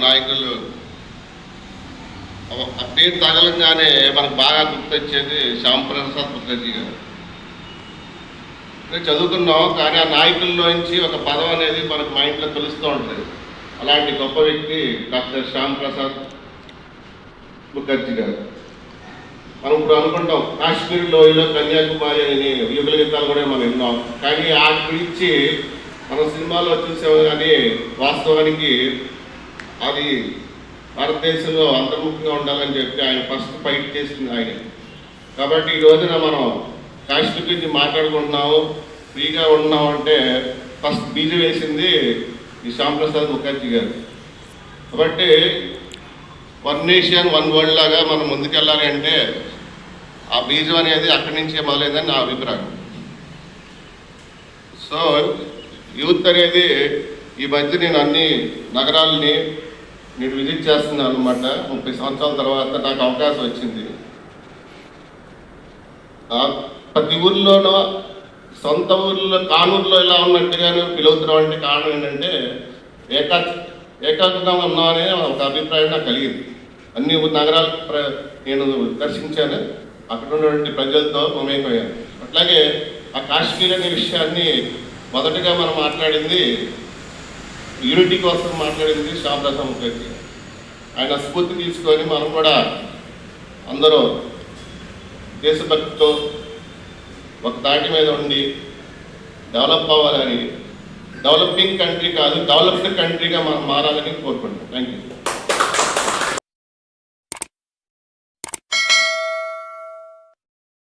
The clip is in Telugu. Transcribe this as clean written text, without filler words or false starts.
నాయకులు ఆ పేరు తగలంగానే మనకు బాగా గుర్తొచ్చేది శ్యాంప్రసాద్ ముఖర్జీ గారు. చదువుకున్నాం, కానీ ఆ నాయకుల్లోంచి ఒక పదం అనేది మనకు మైండ్లో తెలుస్తూ ఉంటుంది. అలాంటి గొప్ప వ్యక్తి డాక్టర్ శ్యాంప్రసాద్ ముఖర్జీ గారు. మనం ఇప్పుడు అనుకుంటాం కాశ్మీర్ లోయలో కన్యాకుమారి అని యుగల గీతాలు కూడా మనం విన్నాం, కానీ ఆ గురించి మనం సినిమాలో చూసాము. కానీ వాస్తవానికి అది భారతదేశంలో అంతర్ముఖంగా ఉండాలని చెప్పి ఆయన ఫస్ట్ ఫైట్ చేసింది ఆయన. కాబట్టి ఈ రోజున మనం కాశ్మీర్ గురించి మాట్లాడుకుంటున్నాము, ఫ్రీగా ఉంటున్నాం అంటే ఫస్ట్ బీజం వేసింది ఈ శ్యాంప్రసాద్ ముఖర్జీ గారు. కాబట్టి వన్ నేషన్ వన్ వరల్డ్ లాగా మనం ముందుకెళ్ళాలి అంటే ఆ బీజం అనేది అక్కడి నుంచే మొదలైందని నా అభిప్రాయం. సో యూత్ అనేది ఈ మధ్య నేను అన్ని నగరాలని నేను విజిట్ చేస్తున్నాను అనమాట. 30 సంవత్సరాల తర్వాత నాకు అవకాశం వచ్చింది. ప్రతి ఊర్లోనో సొంత ఊర్లో కానూరులో ఇలా ఉన్నట్టుగానే పిలువుతున్నాం అంటే కారణం ఏంటంటే ఏకాగ్రంగా ఉన్నామనే ఒక అభిప్రాయం నాకు కలిగింది. అన్ని నగరాలు నేను దర్శించాను, అక్కడ ఉన్నటువంటి ప్రజలతో మమేకమయ్యాను. అట్లాగే ఆ కాశ్మీర్ అనే విషయాన్ని మొదటగా మనం మాట్లాడింది యూనిటీ కోసం మాట్లాడింది శ్యాంప్రసాద్ ముఖర్జీ. ఆయన స్ఫూర్తి తీసుకొని మనం కూడా అందరూ దేశభక్తితో ఒక తాటి మీద ఉండి డెవలప్ అవ్వాలని, డెవలపింగ్ కంట్రీ కాదు డెవలప్డ్ కంట్రీగా మనం మారాలని కోరుకుంటాం. Thank you.